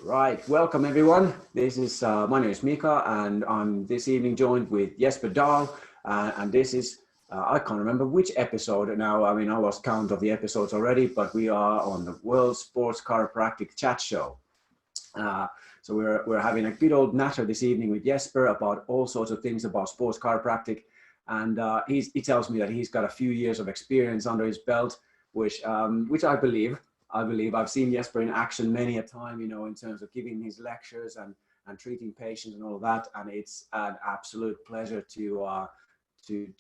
Right, welcome everyone. This is my name is Mika, and I'm this evening joined with Jesper Dahl, and this is I can't remember which episode now. I mean, I lost count of the episodes already, but we are on the World Sports Chiropractic Chat Show. So we're having a good old natter this evening with Jesper about all sorts of things about sports chiropractic, and he tells me that he's got a few years of experience under his belt, which I believe. I've seen Jesper in action many a time, you know, in terms of giving his lectures and treating patients and all of that. And it's an absolute pleasure to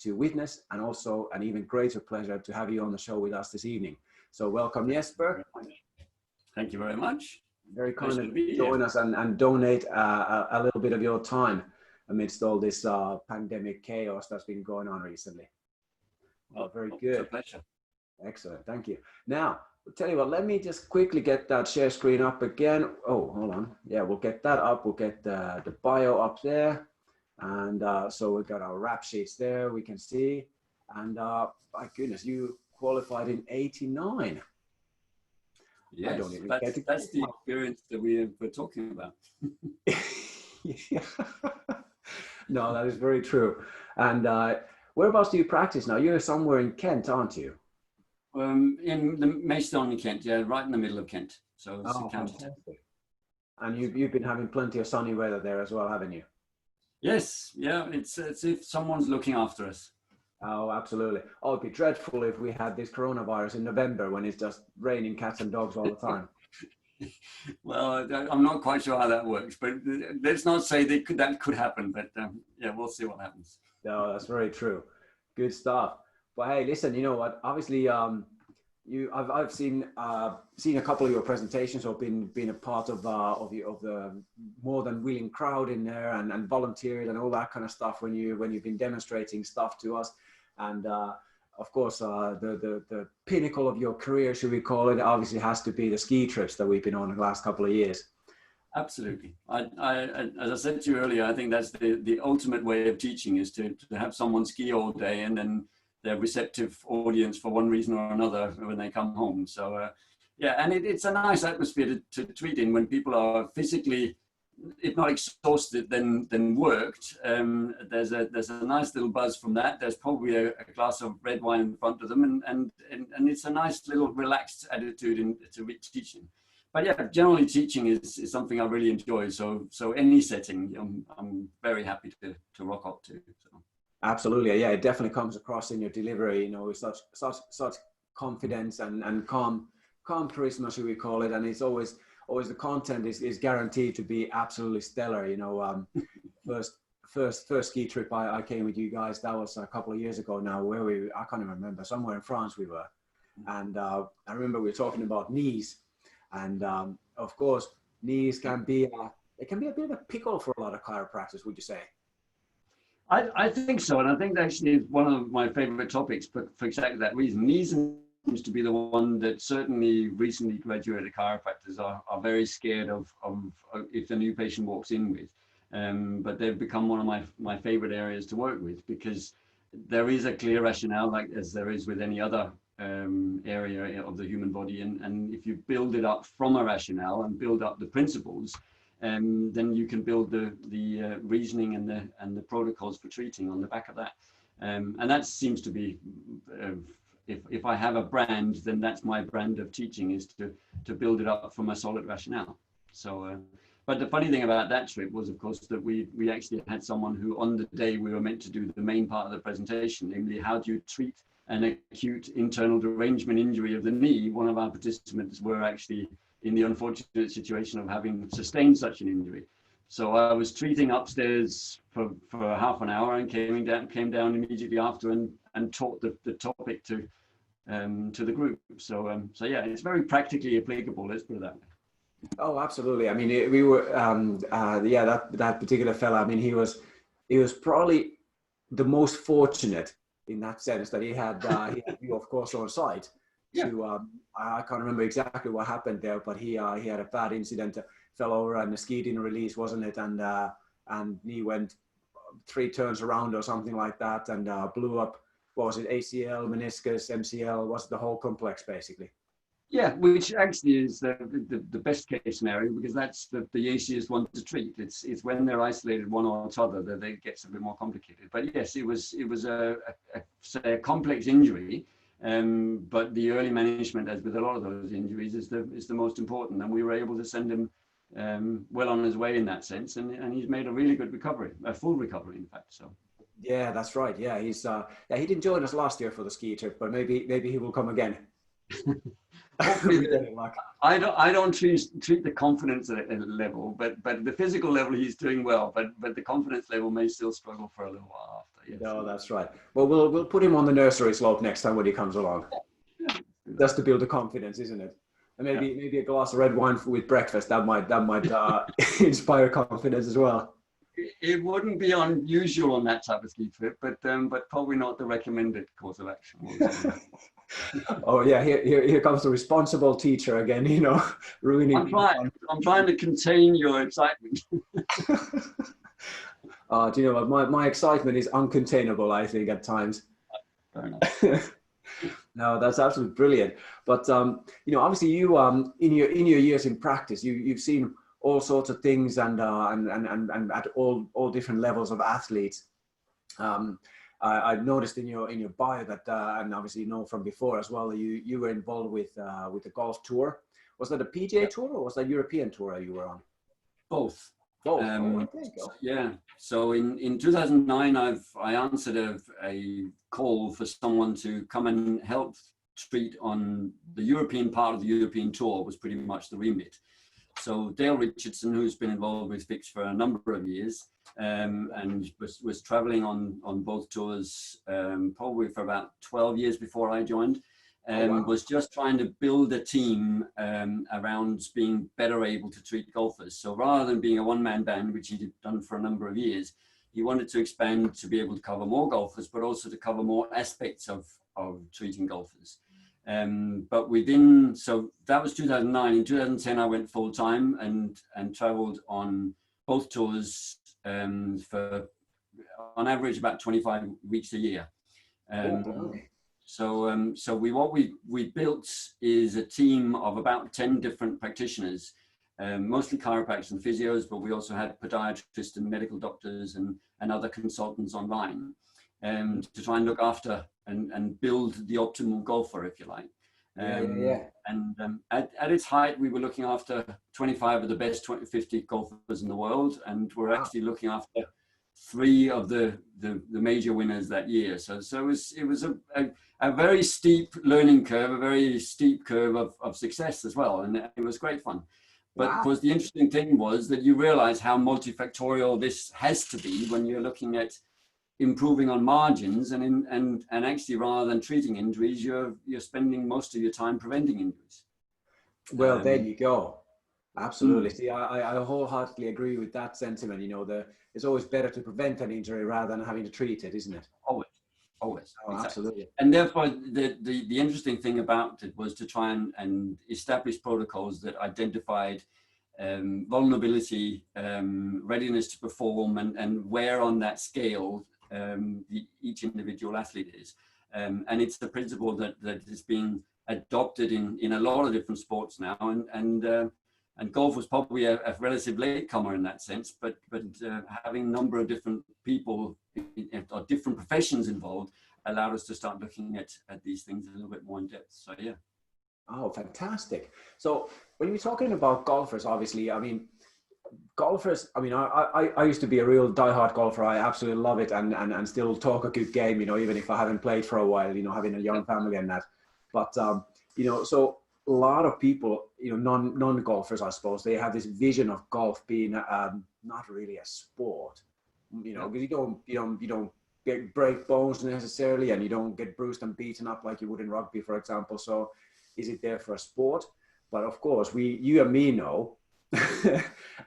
witness, and also an even greater pleasure to have you on the show with us this evening. So welcome, Jesper. Thank you very much. Very kind of join us and donate a little bit of your time amidst all this pandemic chaos that's been going on recently. Well, very good. It's a pleasure. Excellent. Thank you. Now, I'll tell you what, let me just quickly get that share screen up again. Oh, hold on. Yeah, we'll get that up. We'll get the bio up there. And so we've got our rap sheets there, we can see. And my goodness, you qualified in '89. Yes, that's the experience that we're talking about. Yeah. No, that is very true. And whereabouts do you practice now? You're somewhere in Kent, aren't you? In the Maidstone in Kent, yeah, right in the middle of Kent. So it's county. And you've been having plenty of sunny weather there as well, haven't you? Yes, yeah, it's if someone's looking after us. Oh, absolutely. Oh, it'd be dreadful if we had this coronavirus in November when it's just raining cats and dogs all the time. Well, I'm not quite sure how that works, but let's not say that could happen. But yeah, we'll see what happens. No, that's very true. Good stuff. But hey, listen, you know what? Obviously, I've seen a couple of your presentations, or been a part of the more than willing crowd in there, and volunteered and all that kind of stuff when you've been demonstrating stuff to us. And of course, the pinnacle of your career, should we call it, obviously has to be the ski trips that we've been on the last couple of years. Absolutely. As I said to you earlier, I think that's the ultimate way of teaching, is to have someone ski all day and then their receptive audience for one reason or another when they come home. So yeah, and it's a nice atmosphere to treat in when people are physically, if not exhausted, then worked. There's a nice little buzz from that. There's probably a glass of red wine in front of them, and it's a nice little relaxed attitude to teaching. But yeah, generally teaching is something I really enjoy. So any setting, I'm very happy to rock up to. So. Absolutely, yeah, it definitely comes across in your delivery, you know, with such confidence and calm charisma, should we call it, and it's always the content is guaranteed to be absolutely stellar. You know, first ski trip I came with you guys, that was a couple of years ago now, where I can't even remember, somewhere in France we were, and I remember we were talking about knees, and of course knees can be a bit of a pickle for a lot of chiropractors, would you say? I think so, and I think actually it's one of my favorite topics for exactly that reason. Knees seems to be the one that certainly recently graduated chiropractors are very scared of if the new patient walks in with. But they've become one of my favorite areas to work with, because there is a clear rationale, like as there is with any other area of the human body, and if you build it up from a rationale and build up the principles, then you can build the reasoning and the protocols for treating on the back of that. And that seems to be, if I have a brand, then that's my brand of teaching, is to build it up from a solid rationale. So, but the funny thing about that trip was, of course, that we actually had someone who, on the day we were meant to do the main part of the presentation, namely how do you treat an acute internal derangement injury of the knee, one of our participants were actually in the unfortunate situation of having sustained such an injury. So I was treating upstairs for half an hour and came down immediately after and taught the topic to the group. So yeah, it's very practically applicable, let's put it that way. Oh, absolutely. I mean, we were yeah, that particular fella, I mean, he was probably the most fortunate in that sense that he had you, of course, on site. Yeah. I can't remember exactly what happened there, but he had a bad incident, fell over and the ski didn't release, wasn't it? And he went 3 turns around or something like that, and blew up. What was it? ACL, meniscus, MCL? Was the whole complex basically? Yeah, which actually is the best case scenario, because that's the easiest one to treat. It's when they're isolated one or other that it gets a bit more complicated. But yes, it was say a complex injury, but the early management, as with a lot of those injuries, is the most important. And we were able to send him well on his way in that sense, and he's made a really good recovery, a full recovery, in fact. So. Yeah, that's right. Yeah, he's yeah, he didn't join us last year for the ski trip, but maybe he will come again. Hopefully, I don't treat the confidence level, but the physical level he's doing well, but the confidence level may still struggle for a little while after. Yes. No, that's right. Well, we'll put him on the nursery slope next time when he comes along. Just to build the confidence, isn't it? And maybe a glass of red wine with breakfast, that might inspire confidence as well. It wouldn't be unusual on that type of ski trip, but probably not the recommended course of action. Oh yeah, here comes the responsible teacher again, ruining. I'm trying to contain your excitement. Do you know what? My excitement is uncontainable, I think, at times. Fair enough. No, that's absolutely brilliant. But obviously you in your years in practice, you've seen all sorts of things and at all different levels of athletes. I've noticed in your bio that, and obviously from before as well, you were involved with the golf tour. Was that a PGA tour or was that European tour you were on? Both. Yeah. So in 2009, I answered a call for someone to come and help treat on the European part of the European tour. Was pretty much the remit. So Dale Richardson, who's been involved with FICS for a number of years, and was traveling on both tours probably for about 12 years before I joined, was just trying to build a team around being better able to treat golfers. So rather than being a one-man band, which he'd done for a number of years, he wanted to expand to be able to cover more golfers, but also to cover more aspects of treating golfers. But so that was 2009. In 2010, I went full time and traveled on both tours for, on average, about 25 weeks a year. So what we built is a team of about 10 different practitioners, mostly chiropractors and physios, but we also had podiatrists and medical doctors and other consultants online to try and look after and build the optimal golfer, if you like. And at its height, we were looking after 25 of the best 50 golfers in the world, and we're actually looking after 3 of the major winners that year. So it was a very steep learning curve, a very steep curve of success as well, and it was great fun. But of course, the interesting thing was that you realize how multifactorial this has to be when you're looking at improving on margins, and actually, rather than treating injuries, you're spending most of your time preventing injuries. Well, there you go. Absolutely. See, I wholeheartedly agree with that sentiment. It's always better to prevent an injury rather than having to treat it, isn't it? Always. Oh, Exactly. absolutely. And therefore, the interesting thing about it was to try and establish protocols that identified vulnerability, readiness to perform, and where on that scale each individual athlete is. And it's the principle that is being adopted in a lot of different sports now. And golf was probably a relative latecomer in that sense, but having a number of different people or different professions involved allowed us to start looking at these things a little bit more in depth. So yeah. Oh, fantastic. So when you're talking about golfers, obviously, golfers, I used to be a real diehard golfer. I absolutely love it and still talk a good game, even if I haven't played for a while, having a young family and that. But, so a lot of people, non-golfers, I suppose, they have this vision of golf being not really a sport, because you don't break bones necessarily, and you don't get bruised and beaten up like you would in rugby, for example. So is it there for a sport? But of course, you and me know.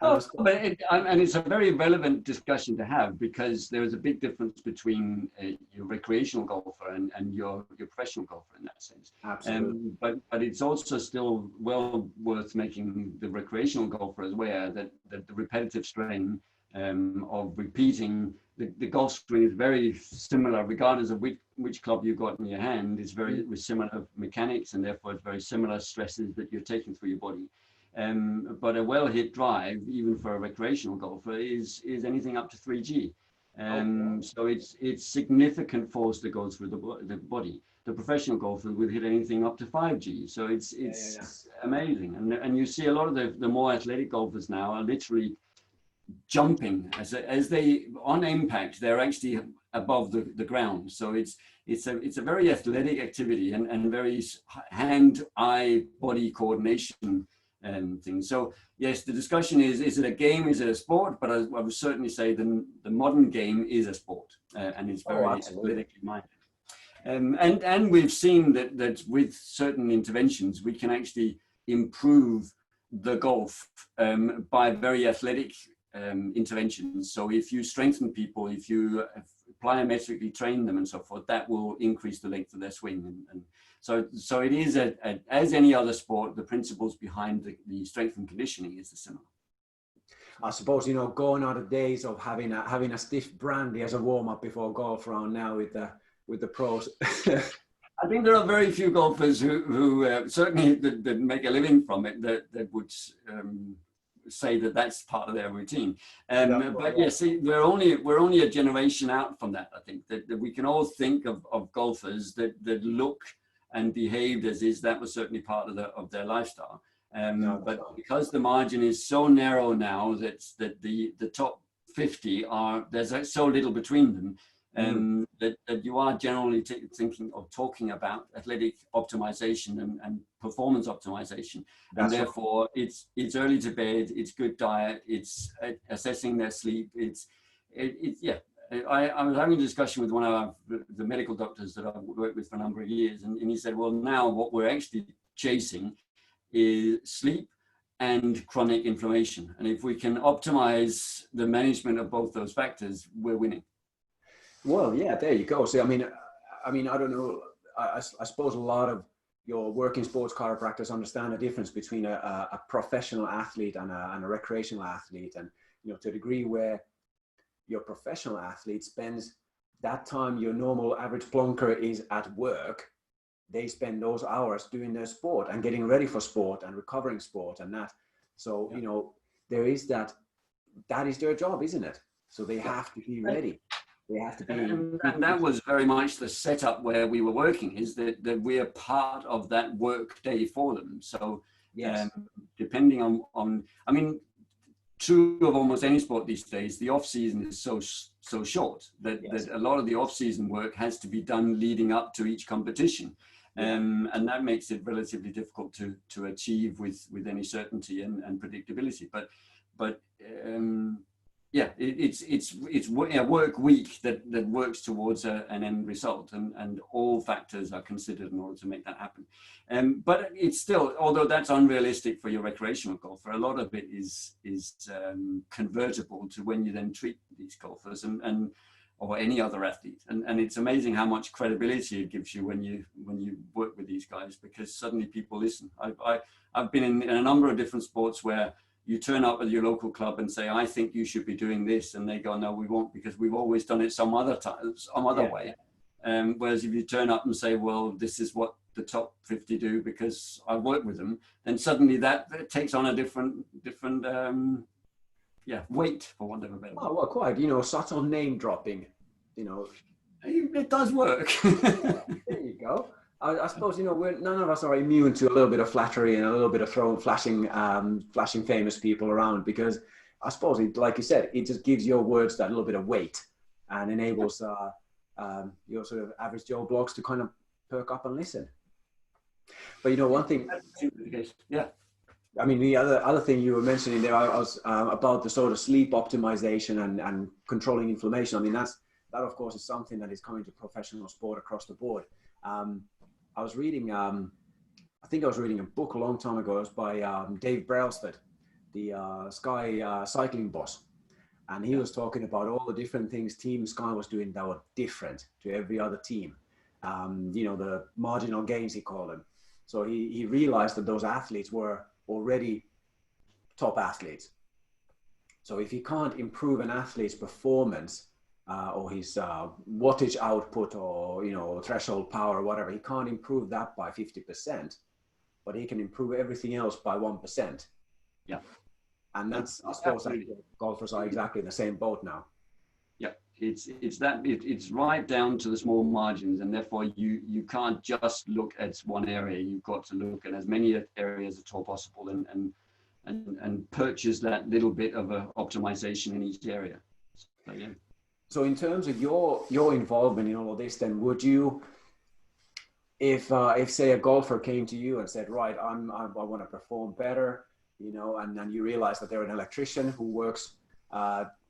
And it's a very relevant discussion to have, because there is a big difference between your recreational golfer and your professional golfer in that sense. Absolutely. But it's also still well worth making the recreational golfer aware that the repetitive strain of repeating. The golf swing is very similar, regardless of which club you've got in your hand. It's very with similar mechanics, and therefore it's very similar stresses that you're taking through your body. But a well-hit drive, even for a recreational golfer, is anything up to 3G. So it's significant force that goes through the body. The professional golfer will hit anything up to 5G. So it's amazing. And you see a lot of the more athletic golfers now are literally jumping as they on impact, they're actually above the ground. So it's a very athletic activity and very hand-eye body coordination thing. So yes, the discussion is it a game, is it a sport? But I would certainly say the modern game is a sport, and it's very athletically minded. And we've seen that with certain interventions, we can actually improve the golf by very athletic interventions. So if you strengthen people, if you plyometrically train them and so forth, that will increase the length of their swing. And so it is, as any other sport, the principles behind the strength and conditioning is the similar. I suppose, you know, going out of days of having a stiff brandy as a warm-up before golf round now with the pros. I think there are very few golfers who certainly that make a living from it that would say that that's part of their routine. But yeah, see, we're only a generation out from that. I think that we can all think of golfers that look and behaved as is that was certainly part of their lifestyle. But because the margin is so narrow now that the top 50 there's so little between them. That you are generally thinking of talking about athletic optimization and performance optimization, and therefore it's early to bed, it's good diet, it's assessing their sleep. I was having a discussion with one of the medical doctors that I've worked with for a number of years, and he said, well, now what we're actually chasing is sleep and chronic inflammation, and if we can optimize the management of both those factors, we're winning. Well, yeah, there you go. So, I mean, I don't know. I suppose a lot of your working sports chiropractors understand the difference between a professional athlete and a recreational athlete, and you know, to a degree where your professional athlete spends that time your normal average plonker is at work, they spend those hours doing their sport and getting ready for sport and recovering sport and that. So you know, there is that is their job, isn't it? So they have to be ready. They have to be, and that was very much the setup where we were working, is that we are part of that work day for them. So yes. Depending on, I mean, true of almost any sport these days, the off season is so short that a lot of the off season work has to be done leading up to each competition. And that makes it relatively difficult to achieve with any certainty and predictability. But yeah, it's a work week that works towards an end result, and all factors are considered in order to make that happen. But it's still, although that's unrealistic for your recreational golfer, a lot of it is convertible to when you then treat these golfers or any other athlete, and it's amazing how much credibility it gives you when you work with these guys, because suddenly people listen. I've been in a number of different sports where you turn up at your local club and say, I think you should be doing this. And they go, no, we won't, because we've always done it some other way. Whereas if you turn up and say, well, this is what the top 50 do because I work with them, then suddenly that takes on a different weight, for want of a better word. Oh, well, quite, you know, subtle name dropping, you know. It does work. There you go. I suppose, you know, none of us are immune to a little bit of flattery and a little bit of flashing famous people around, because I suppose, like you said, it just gives your words that little bit of weight and enables your sort of average Joe blogs to kind of perk up and listen. But, you know, one thing, yeah. I mean, the other thing you were mentioning there was about the sort of sleep optimization and controlling inflammation. I mean, that of course is something that is coming to professional sport across the board. I was reading, I think I was reading a book a long time ago. It was by Dave Brailsford, the Sky cycling boss. And he was talking about all the different things Team Sky was doing that were different to every other team. You know, the marginal gains, he called them. So he realized that those athletes were already top athletes. So if he can't improve an athlete's performance or his wattage output or, you know, threshold power, whatever, he can't improve that by 50%, but he can improve everything else by 1%. Yeah. And that's, I suppose, that golfers are exactly in the same boat now. Yeah, it's right down to the small margins, and therefore you can't just look at one area. You've got to look at as many areas as possible and purchase that little bit of a optimization in each area. So, yeah. So in terms of your involvement in all of this, then would you, if say a golfer came to you and said, right, I want to perform better, you know, and then you realize that they're an electrician who works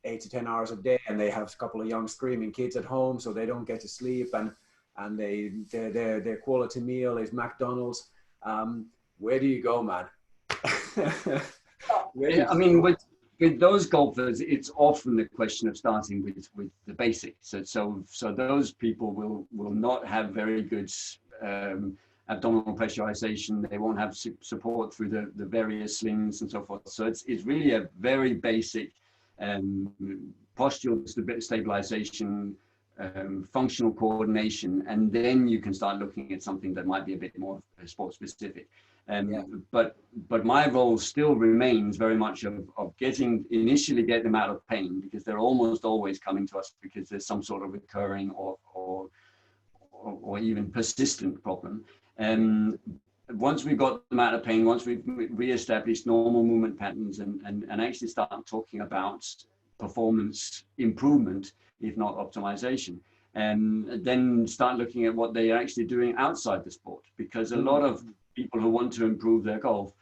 8 to 10 hours a day, and they have a couple of young screaming kids at home, so they don't get to sleep, and their quality meal is McDonald's. Where do you go, man? Yeah, I mean, with those golfers, it's often the question of starting with the basics. So those people will not have very good abdominal pressurization. They won't have support through the various slings and so forth. So it's really a very basic postural stabilization, functional coordination, and then you can start looking at something that might be a bit more sport specific. But my role still remains very much of initially getting them out of pain, because they're almost always coming to us because there's some sort of recurring or even persistent problem. Once we've got them out of pain, once we've re-established normal movement patterns and actually start talking about performance improvement, if not optimization, and then start looking at what they are actually doing outside the sport, because a lot of people who want to improve their golf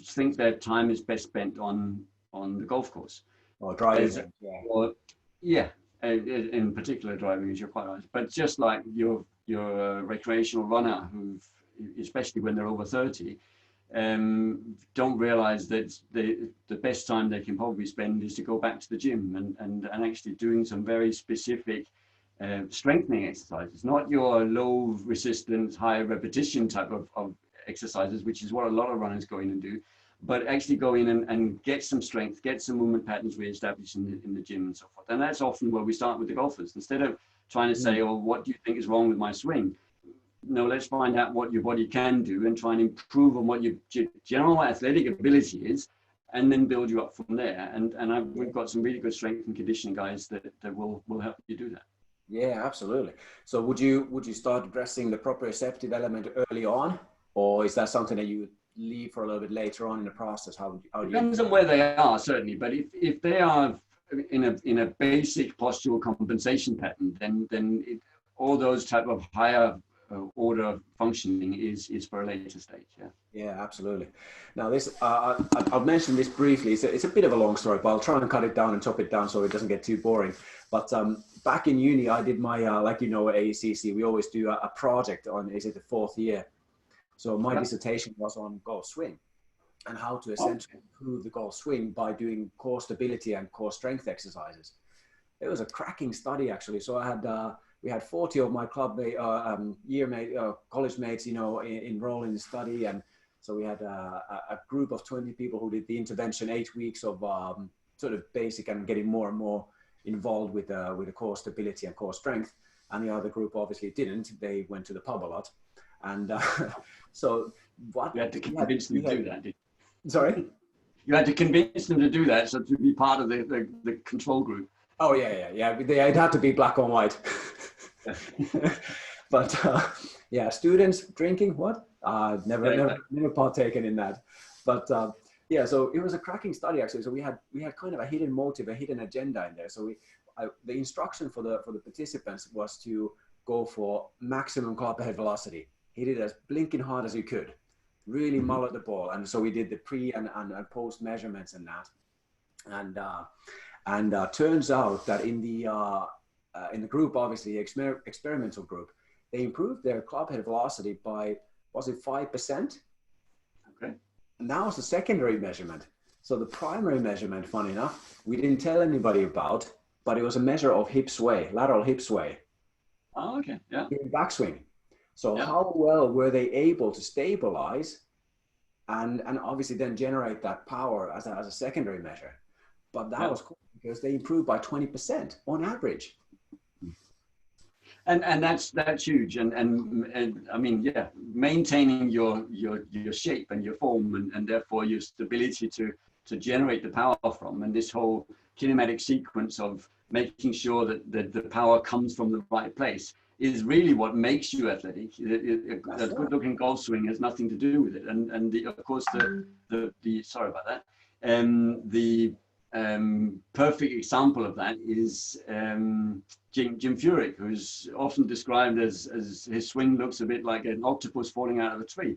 think their time is best spent on the golf course. Or driving. In particular driving, as you're quite right. But just like your recreational runner, who, especially when they're over 30, don't realize that the best time they can probably spend is to go back to the gym and actually doing some very specific strengthening exercises, not your low resistance, high repetition type of exercises, which is what a lot of runners go in and do, but actually go in and get some strength, get some movement patterns re-established in the gym and so forth. And that's often where we start with the golfers. Instead of trying to say, oh, what do you think is wrong with my swing? No, let's find out what your body can do and try and improve on what your general athletic ability is, and then build you up from there. And we've got some really good strength and conditioning guys that will help you do that. Yeah, absolutely. So would you start addressing the proprioceptive element early on, or is that something that you would leave for a little bit later on in the process? How Depends on where they are, certainly. But if they are in a basic postural compensation pattern, then all those type of higher order functioning is for a later stage. Yeah, absolutely. Now this I'll mention this briefly. It's a bit of a long story, but I'll try and cut it down and chop it down so it doesn't get too boring. But back in uni, I did my like, you know, at AECC we always do a project on, is it the 4th year? So my dissertation was on golf swing and how to essentially improve the golf swing by doing core stability and core strength exercises. It was a cracking study, actually. So I had we had 40 of my club college mates, you know, enroll in the study, and so we had a group of 20 people who did the intervention, 8 weeks of sort of basic and getting more and more involved with the core stability and core strength. And the other group obviously didn't. They went to the pub a lot. And so what? You had to convince them to do that, did you? Sorry? You had to convince them to do that, so to be part of the control group. Oh, yeah. It had to be black on white. But yeah, students drinking, what? Never partaken in that. But yeah, so it was a cracking study, actually. So we had kind of a hidden motive, a hidden agenda in there. So the instruction for the participants was to go for maximum club head velocity. Hit it as blinking hard as you could. Really mull at the ball. And so we did the pre and post measurements and that. And turns out that in the group, obviously experimental group, they improved their club head velocity by, was it 5%? Okay. And that was the secondary measurement. So the primary measurement, funny enough, we didn't tell anybody about, but it was a measure of hip sway, lateral hip sway. Oh, okay. Yeah. In backswing. So how well were they able to stabilize and obviously then generate that power as a secondary measure? but that was cool because they improved by 20% on average. And that's huge. And I mean, yeah, maintaining your shape and your form, and therefore your stability to generate the power from, and this whole kinematic sequence of making sure that the power comes from the right place is really what makes you athletic. A good looking golf swing has nothing to do with it. And of course the sorry about that. The perfect example of that is Jim Furyk, who's often described as his swing looks a bit like an octopus falling out of a tree.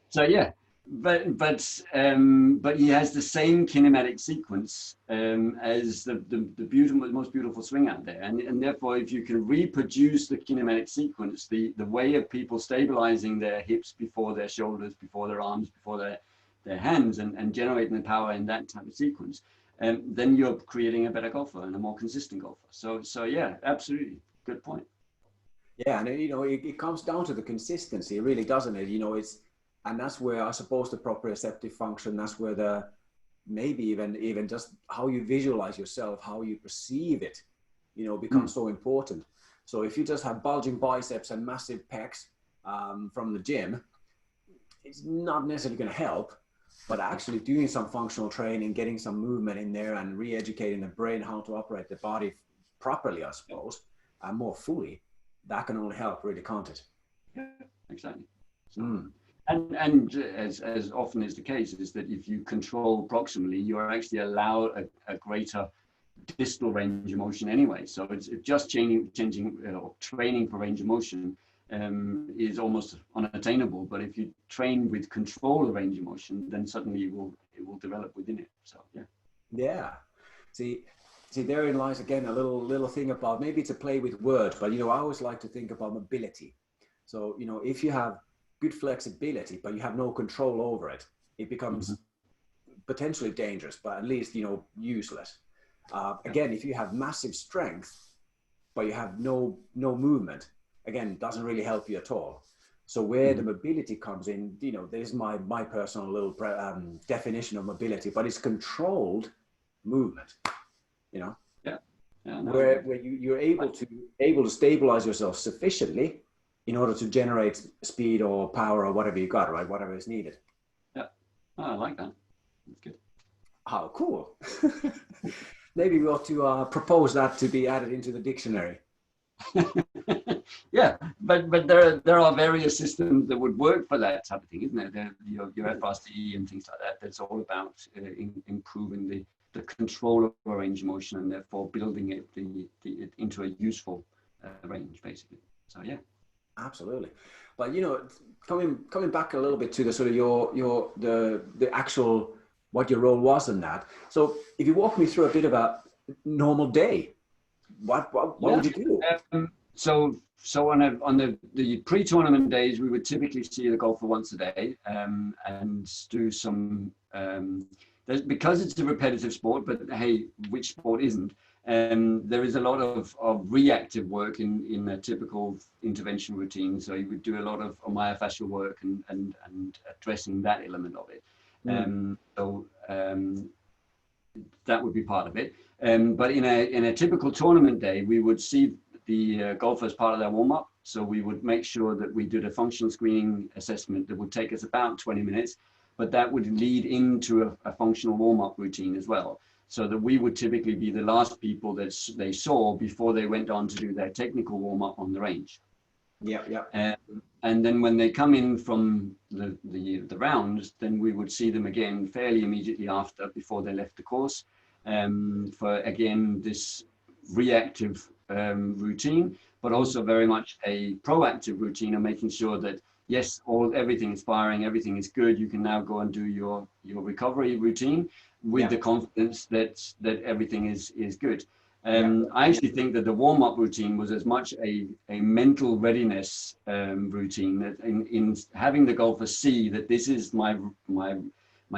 So yeah, but he has the same kinematic sequence as the most beautiful swing out there, and therefore if you can reproduce the kinematic sequence, the way of people stabilizing their hips before their shoulders, before their arms, before their hands, and generating the power in that type of sequence, then you're creating a better golfer and a more consistent golfer. So yeah, absolutely, good point. Yeah, and it comes down to the consistency, really, doesn't it? And that's where I suppose the proprioceptive function, that's where maybe even just how you visualize yourself, how you perceive it, becomes so important. So if you just have bulging biceps and massive pecs from the gym, it's not necessarily going to help. But actually doing some functional training, getting some movement in there, and re-educating the brain how to operate the body properly, I suppose, and more fully, that can only help, really, can't it? Yeah, exactly. So, and as often is the case, is that if you control proximally, you are actually allowed a greater distal range of motion anyway. So it's just changing training for range of motion is almost unattainable. But if you train with control of range of motion, then suddenly it will develop within it. So yeah. Yeah. See, therein lies again a little thing about, maybe it's a play with words, but I always like to think about mobility. So if you have good flexibility, but you have no control over it, it becomes potentially dangerous, but at least useless. Again, if you have massive strength, but you have no movement, again, doesn't really help you at all. So where the mobility comes in, there's my personal little definition of mobility, but it's controlled movement. Where you're able to stabilize yourself sufficiently in order to generate speed or power or whatever you got, right? Whatever is needed. Yeah, I like that. That's good. Oh, cool. Maybe we ought to propose that to be added into the dictionary. Yeah, but there are various systems that would work for that type of thing, isn't there? Your FRC and things like that. That's all about improving the control of a range of motion, and therefore building it into a useful range, basically. So yeah, absolutely. But coming back a little bit to the sort of the actual what your role was in that. So if you walk me through a bit about normal day, what would you do? So on the pre-tournament days, we would typically see the golfer once a day and do some. Because it's a repetitive sport, but hey, which sport isn't? There is a lot of reactive work in a typical intervention routine. So you would do a lot of myofascial work and addressing that element of it. That would be part of it. But in a typical tournament day, we would see the golfer as part of their warm-up. So we would make sure that we did a functional screening assessment that would take us about 20 minutes, but that would lead into a functional warm-up routine as well. So that we would typically be the last people that they saw before they went on to do their technical warm-up on the range. Yeah. And then when they come in from the rounds, then we would see them again fairly immediately after, before they left the course, for again this reactive routine, but also very much a proactive routine of making sure that yes, everything is firing, everything is good. You can now go and do your recovery routine with the confidence that everything is good. I actually think that the warm-up routine was as much a mental readiness routine, that in having the golfer see that this is my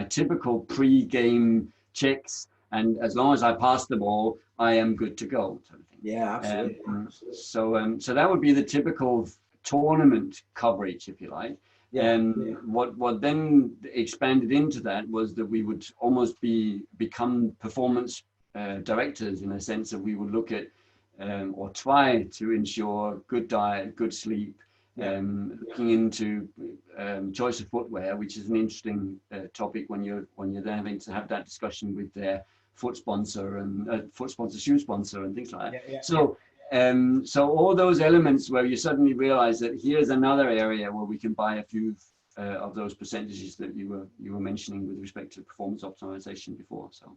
typical pre-game checks, and as long as I pass the ball, I am good to go. Sort of thing. Yeah, absolutely. So that would be the typical tournament coverage, if you like. And what then expanded into that was that we would almost become performance directors, in a sense that we would look at or try to ensure good diet, good sleep, looking into choice of footwear, which is an interesting topic when you're then having to have that discussion with their foot sponsor and shoe sponsor and things like that. So all those elements where you suddenly realize that here's another area where we can buy a few of those percentages that you were mentioning with respect to performance optimization before. So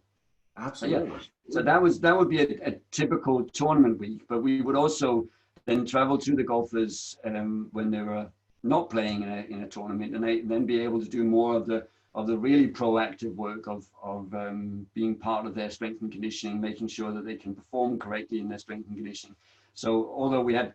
absolutely. So that would be a typical tournament week, but we would also then travel to the golfers when they were not playing in a tournament, and they then be able to do more of the really proactive work of being part of their strength and conditioning, making sure that they can perform correctly in their strength and conditioning. So although we had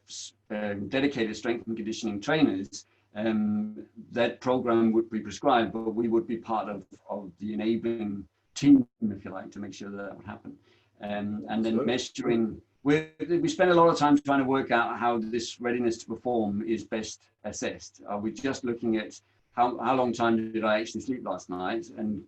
dedicated strength and conditioning trainers, that program would be prescribed, but we would be part of the enabling team, if you like, to make sure that would happen. And then measuring, we spend a lot of time trying to work out how this readiness to perform is best assessed. Are we just looking at how long time did I actually sleep last night and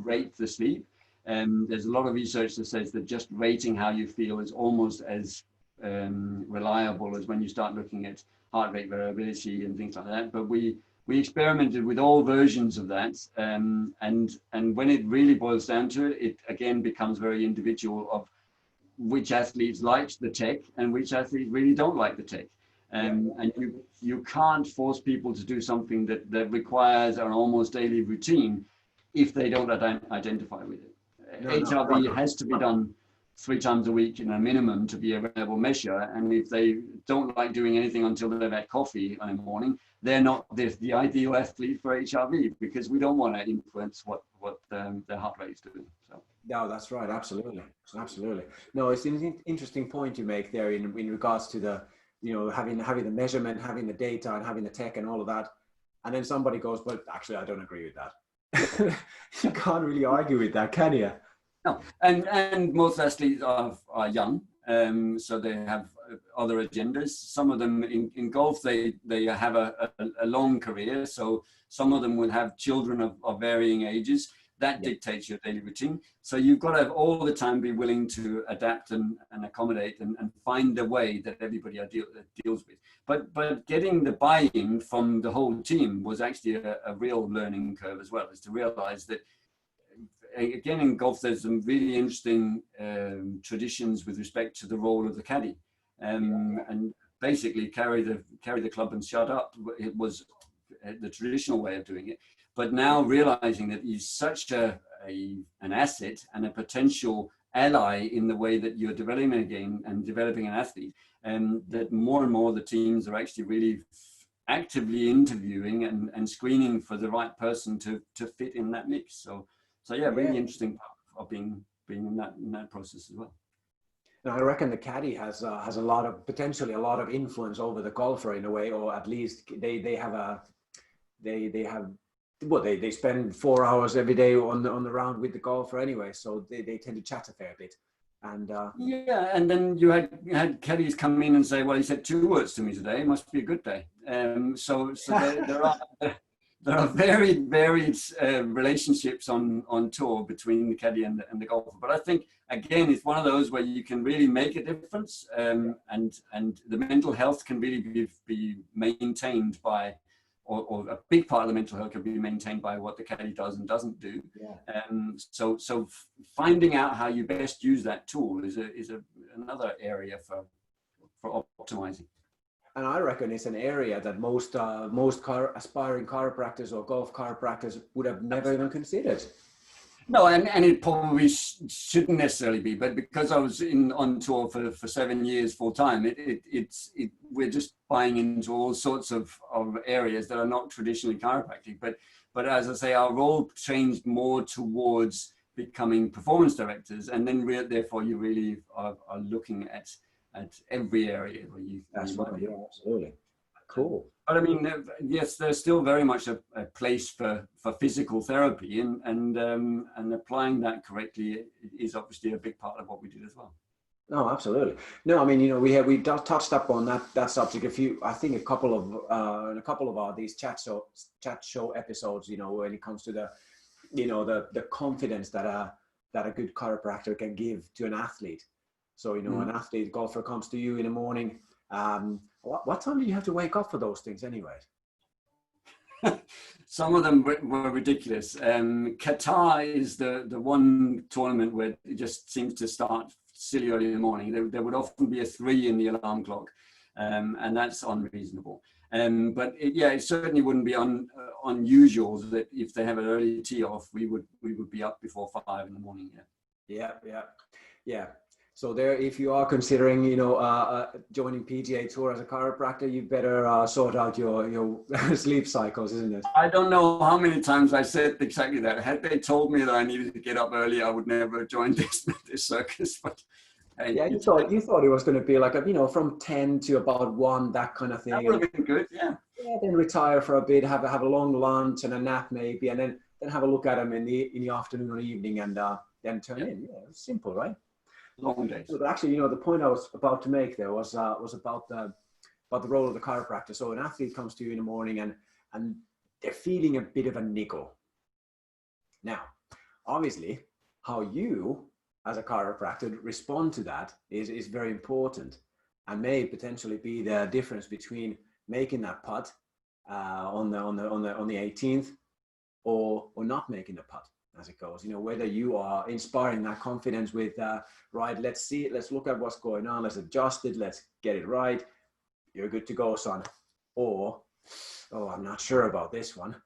rate the sleep? There's a lot of research that says that just rating how you feel is almost as reliable as when you start looking at heart rate variability and things like that. But we experimented with all versions of that, and when it really boils down to it, it again becomes very individual of which athletes liked the tech and which athletes really don't like the tech. And you can't force people to do something that requires an almost daily routine if they don't identify with it. HRV has to be done 3 times a week in a minimum to be a reliable measure. And if they don't like doing anything until they've had coffee in the morning, they're not the ideal athlete for HRV, because we don't want to influence what their heart rate is doing. So. No, that's right. Absolutely. No, it's an interesting point you make there in regards to the, having the measurement, having the data and having the tech and all of that. And then somebody goes, well, actually, I don't agree with that. You can't really argue with that, can you? No, and most athletes are young, so they have other agendas. Some of them in golf, they have a long career. So some of them will have children of varying ages. That dictates your daily routine. So you've got to all the time be willing to adapt and accommodate and find a way that everybody deals with. But getting the buy-in from the whole team was actually a real learning curve as well, is to realize that, again, in golf, there's some really interesting traditions with respect to the role of the caddy, and basically carry the club and shut up. It was the traditional way of doing it. But now realizing that he's such an asset and a potential ally in the way that you're developing a game and developing an athlete, and that more and more the teams are actually really actively interviewing and screening for the right person to fit in that mix. So yeah, really interesting part of being in that process as well. And I reckon the caddy has potentially a lot of influence over the golfer in a way, or at least they spend 4 hours every day on the round with the golfer anyway, so they tend to chat a fair bit. And and then you had caddies come in and say, well, he said 2 words to me today, must be a good day. So there are very varied relationships on tour between the caddy and the golfer. But I think, again, it's one of those where you can really make a difference, and the mental health can really be maintained by, or a big part of the mental health can be maintained by what the caddy does and doesn't do. So finding out how you best use that tool is another area for optimizing. And I reckon it's an area that most aspiring chiropractors or golf chiropractors would have never even considered. No, and it probably shouldn't necessarily be, but because I was on tour for 7 years full time, we're just buying into all sorts of areas that are not traditionally chiropractic. But as I say, our role changed more towards becoming performance directors, and then therefore you really are looking at every area where you. That's right. Yeah, absolutely. Cool. But I mean, yes, there's still very much a place for physical therapy, and applying that correctly is obviously a big part of what we do as well. No, absolutely. No, I mean, we touched up on that subject I think a couple of in a couple of our these chat show episodes. When it comes to the confidence that a good chiropractor can give to an athlete. So an athlete golfer comes to you in the morning. What time do you have to wake up for those things anyway? Some of them were ridiculous. Qatar is the one tournament where it just seems to start silly early in the morning. There would often be a 3 in the alarm clock, and that's unreasonable. But it certainly wouldn't be unusual that if they have an early tee off, we would be up before 5 in the morning. Yeah. So there, if you are considering, joining PGA Tour as a chiropractor, you better sort out your sleep cycles, isn't it? I don't know how many times I said exactly that. Had they told me that I needed to get up early, I would never have joined this circus. But hey, yeah, you thought it was going to be like from 10 to about 1, that kind of thing. That would have been good, yeah. Yeah, then retire for a bit, have a long lunch and a nap maybe, and then have a look at them in the afternoon or evening, and then turn in. Yeah, it's simple, right? Long days. But actually, the point I was about to make there was about the role of the chiropractor. So an athlete comes to you in the morning and they're feeling a bit of a niggle. Now, obviously, how you as a chiropractor respond to that is very important, and may potentially be the difference between making that putt on the 18th or not making the putt as it goes. Whether you are inspiring that confidence with right, let's look at what's going on, let's adjust it, let's get it right, you're good to go, son. Or, oh, I'm not sure about this one.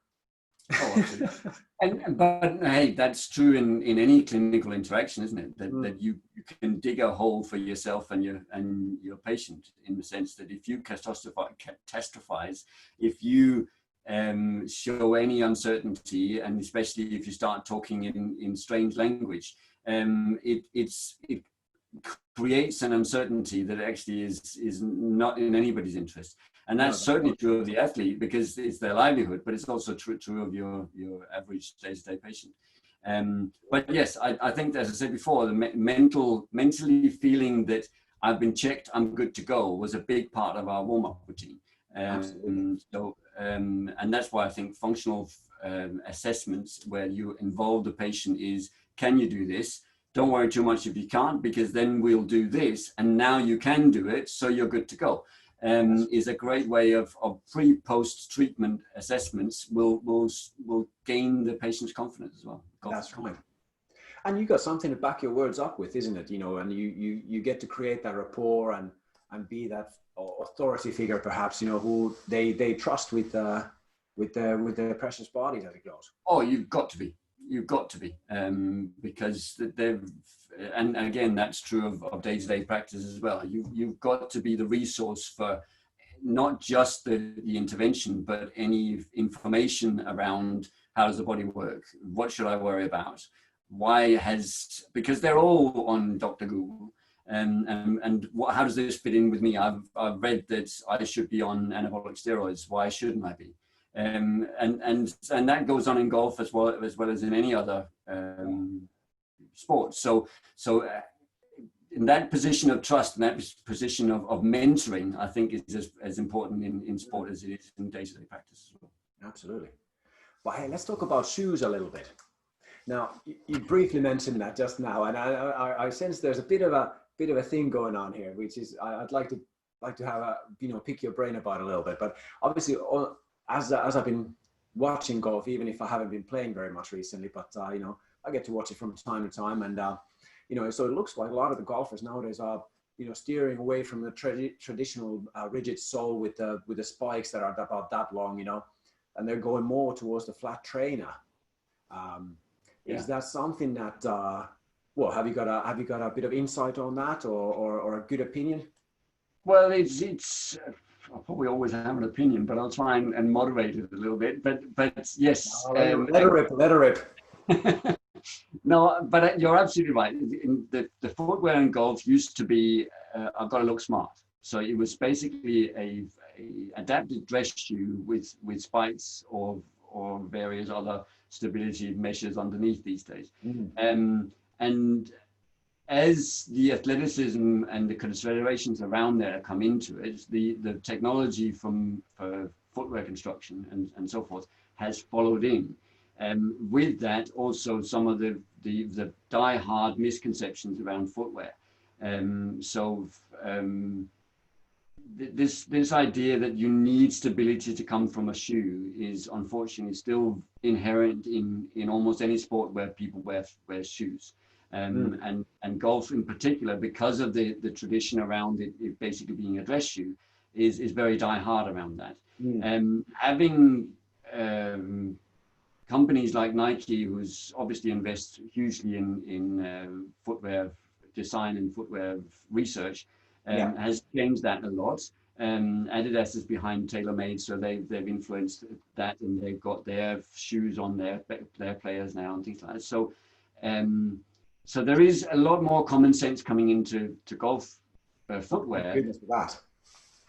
But hey, that's true in any clinical interaction, isn't it? That you can dig a hole for yourself and your patient, in the sense that if you catastrophize, if you show any uncertainty, and especially if you start talking in strange language, it creates an uncertainty that actually is not in anybody's interest. And that's certainly true of the athlete, because it's their livelihood, but it's also true of your average day-to-day patient. But yes, I think, as I said before, the mentally feeling that I've been checked, I'm good to go, was a big part of our warm-up routine. And that's why I think functional assessments, where you involve the patient, is, can you do this? Don't worry too much if you can't, because then we'll do this, and now you can do it, so you're good to go. Is a great way of pre-post treatment assessments will gain the patient's confidence as well. That's right. And you got something to back your words up with, isn't it? And you get to create that rapport and be that authority figure, perhaps, who they trust with their precious bodies as it goes. Oh, you've got to be, because they've, and again, that's true of day-to-day practice as well. You've got to be the resource for not just the intervention, but any information around how does the body work? What should I worry about? Because they're all on Dr. Google. And how does this fit in with me? I've read that I should be on anabolic steroids. Why shouldn't I be? And that goes on in golf as well as in any other sport. So in that position of trust and that position of mentoring, I think is as important in sport as it is in day-to-day practice as well. Absolutely. Well, hey, let's talk about shoes a little bit. Now, you briefly mentioned that just now, and I sense there's a bit of a thing going on here, which is I'd like to have pick your brain about a little bit. But obviously, as I've been watching golf, even if I haven't been playing very much recently, but I get to watch it from time to time, and so it looks like a lot of the golfers nowadays are steering away from the traditional rigid sole with the spikes that are about that long, and they're going more towards the flat trainer. Is that something that have you got a bit of insight on that, or a good opinion? Well, it's I'll probably always have an opinion, but I'll try and moderate it a little bit. But yes, let her rip. No, but you're absolutely right. The footwear in golf used to be I've got to look smart. So it was basically a adapted dress shoe with spikes or various other stability measures underneath these days. And as the athleticism and the considerations around that come into it, the technology for footwear construction and so forth has followed in. With that, also some of the die-hard misconceptions around footwear. This idea that you need stability to come from a shoe is unfortunately still inherent in almost any sport where people wear shoes. And golf in particular, because of the tradition around it basically being a dress shoe, is very die-hard around that. Having companies like Nike, who's obviously invest hugely in footwear design and footwear research, has changed that a lot. Adidas is behind TaylorMade, so they've influenced that, and they've got their shoes on their players now and things like that. So there is a lot more common sense coming into golf footwear. Goodness for that.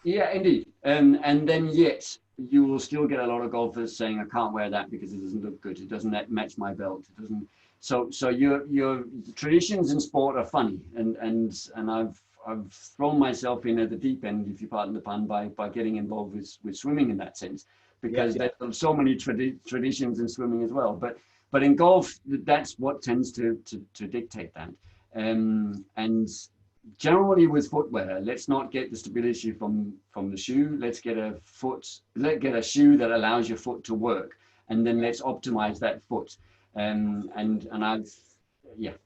Yeah, indeed. And then yet you will still get a lot of golfers saying, I can't wear that because it doesn't look good. It doesn't match my belt. It doesn't. So your traditions in sport are funny, and I've thrown myself in at the deep end, if you pardon the pun, by getting involved with swimming in that sense, because there's so many traditions in swimming as well. But in golf, that's what tends to dictate that. And generally with footwear, let's not get the stability from the shoe. Let's get a shoe that allows your foot to work, and then let's optimize that foot. And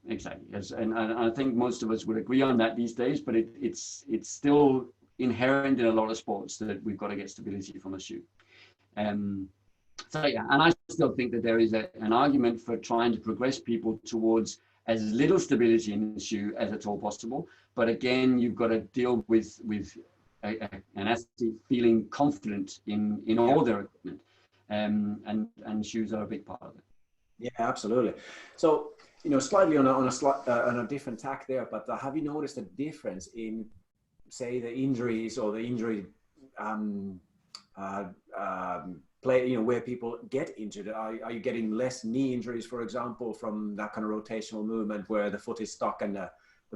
exactly. And I think most of us would agree on that these days, but it's still inherent in a lot of sports that we've got to get stability from a shoe. So yeah, and I still think that there is an argument for trying to progress people towards as little stability in the shoe as at all possible. But again, you've got to deal with an athlete feeling confident in all their equipment, and shoes are a big part of it. Yeah, absolutely. So, slightly on a different tack there, but have you noticed a difference in, say, the injuries or the injury play, where people get injured? Are you getting less knee injuries, for example, from that kind of rotational movement where the foot is stuck and the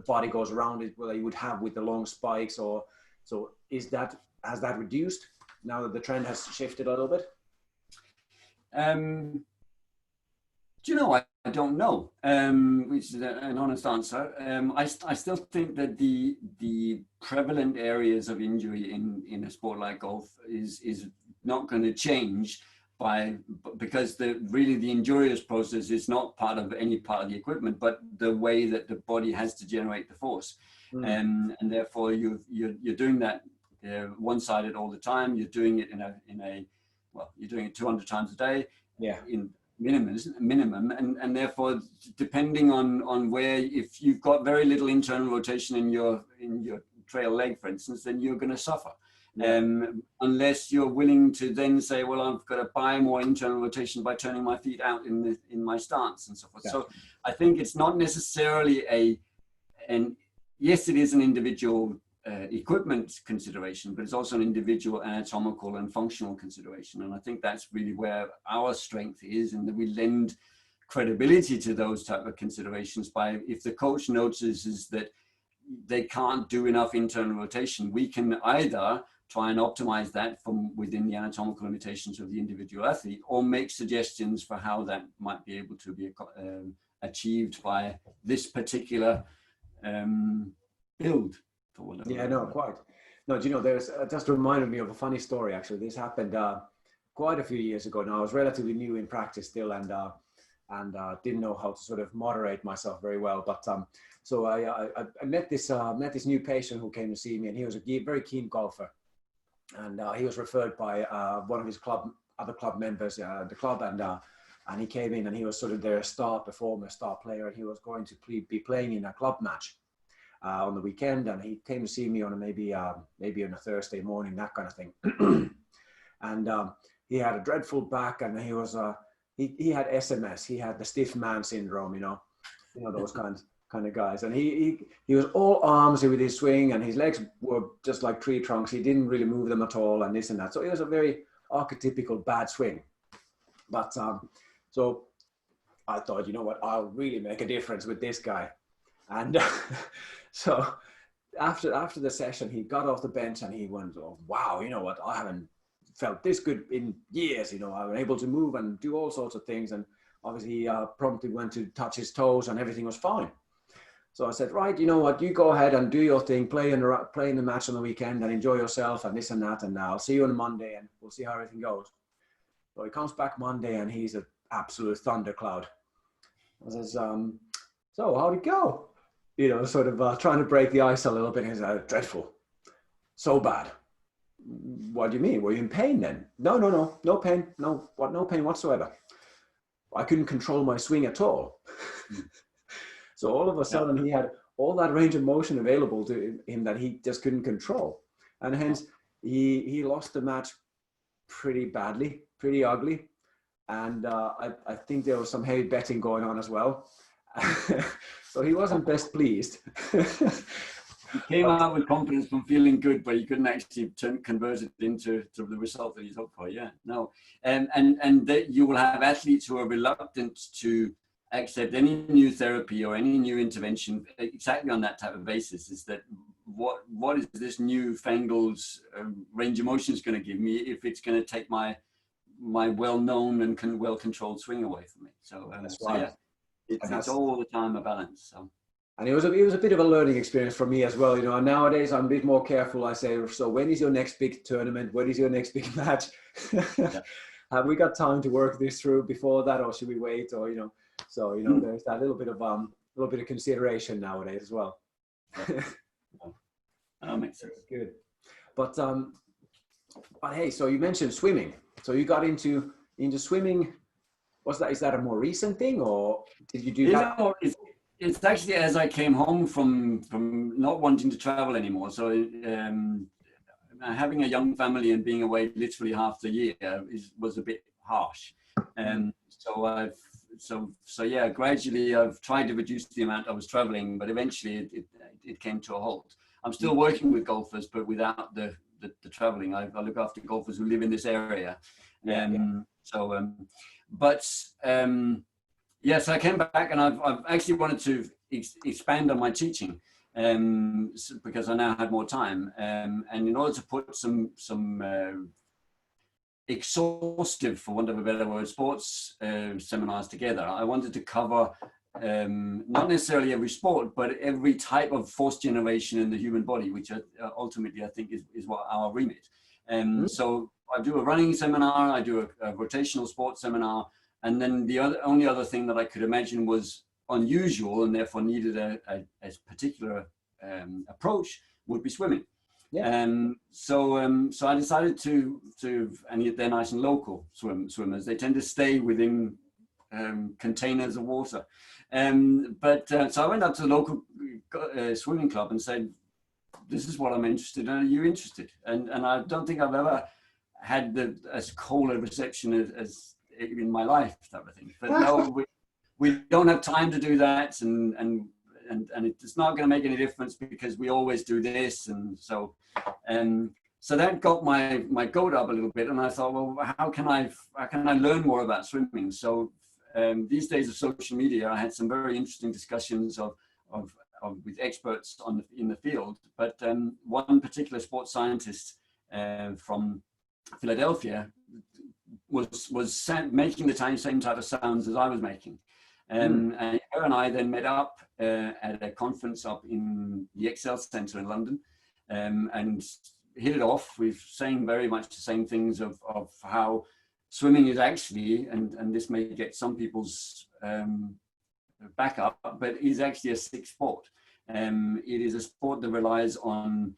body goes around it, where you would have with the long spikes? Or so has that reduced now that the trend has shifted a little bit? Do you know, I don't know, which is an honest answer. I still think that the prevalent areas of injury in a sport like golf is not going to change because the injurious process is not part of any part of the equipment, but the way that the body has to generate the force. And therefore you're doing that one-sided all the time. You're doing it you're doing it 200 times a day. Yeah. In minimum, and therefore, depending on where, if you've got very little internal rotation in your trail leg, for instance, then you're going to suffer. Unless you're willing to then say, well, I've got to buy more internal rotation by turning my feet out in my stance and so forth. Yeah. So I think it's not necessarily yes, it is an individual equipment consideration, but it's also an individual anatomical and functional consideration. And I think that's really where our strength is, and that we lend credibility to those type of considerations by, if the coach notices that they can't do enough internal rotation, we can either try and optimize that from within the anatomical limitations of the individual athlete, or make suggestions for how that might be able to be achieved by this particular build. Yeah, no, quite. No, there's just reminded me of a funny story. Actually, this happened quite a few years ago. Now, I was relatively new in practice still, and didn't know how to sort of moderate myself very well. But so I met this new patient who came to see me, and he was a very keen golfer, and he was referred by one of his other club members at the club, and he came in, and he was sort of their star performer, star player, and he was going to be playing in a club match on the weekend, and he came to see me on maybe on a Thursday morning, that kind of thing. And he had a dreadful back, and he was he had SMS. He had the stiff man syndrome, those kind of guys. And he was all arms with his swing, and his legs were just like tree trunks. He didn't really move them at all, and this and that. So it was a very archetypical bad swing. But so I thought, I'll really make a difference with this guy. And so after the session, he got off the bench and he went, oh, wow, you know what? I haven't felt this good in years. You know, I was able to move and do all sorts of things. And obviously, he promptly went to touch his toes and everything was fine. So I said, right, you know what? You go ahead and do your thing, play in the match on the weekend and enjoy yourself and this and that. And I'll see you on Monday and we'll see how everything goes. So he comes back Monday and he's an absolute thundercloud. I says, so how'd it go? You know, sort of trying to break the ice a little bit. He's dreadful. So bad. What do you mean? Were you in pain then? No pain. No pain whatsoever. I couldn't control my swing at all. So all of a sudden he had all that range of motion available to him that he just couldn't control. And hence he lost the match pretty badly, pretty ugly. And I think there was some heavy betting going on as well. So he wasn't best pleased. He came out with confidence from feeling good, but he couldn't actually convert it into the result that he's hoped for. Yeah, no. And that you will have athletes who are reluctant to accept any new therapy or any new intervention exactly on that type of basis. Is that what is this newfangled range of motion is going to give me if it's going to take my well-known and well-controlled swing away from me? So that's right. Yeah, it's all the time a balance. So. And it was a bit of a learning experience for me as well. You know, and nowadays I'm a bit more careful. I say, so when is your next big tournament? When is your next big match? Yeah. Have we got time to work this through before that, or should we wait? Or, you know, so, you know, there's that little bit of consideration nowadays as well. That makes sense. Good. But hey, so you mentioned swimming. So you got into swimming. Is that a more recent thing, or did you do that? It's actually as I came home from not wanting to travel anymore. So having a young family and being away literally half the year was a bit harsh. So yeah, gradually I've tried to reduce the amount I was traveling, but eventually it came to a halt. I'm still working with golfers, but without the traveling. I look after golfers who live in this area. Yes, I came back and I've actually wanted to expand on my teaching because I now had more time. And in order to put some exhaustive, for want of a better word, sports seminars together, I wanted to cover not necessarily every sport, but every type of force generation in the human body, which ultimately I think is what our remit. So I do a running seminar, I do a rotational sports seminar, and then the only other thing that I could imagine was unusual and therefore needed a particular approach would be swimming. Yeah. So I decided to, and they're nice and local swimmers. They tend to stay within containers of water. So I went up to the local swimming club and said, this is what I'm interested in. Are you interested? And I don't think I've ever had as cold a reception as in my life, type of thing. But no, we don't have time to do that, and it's not going to make any difference because we always do this. And so that got my goat up a little bit, and I thought, well, how can I learn more about swimming? So these days of social media, I had some very interesting discussions with experts in the field. But one particular sports scientist from Philadelphia was making the same type of sounds as I was making. And her and I then met up at a conference up in the Excel Center in London, and hit it off. We're saying very much the same things of how swimming is actually, and this may get some people's back up, but is actually a sick sport. It is a sport that relies on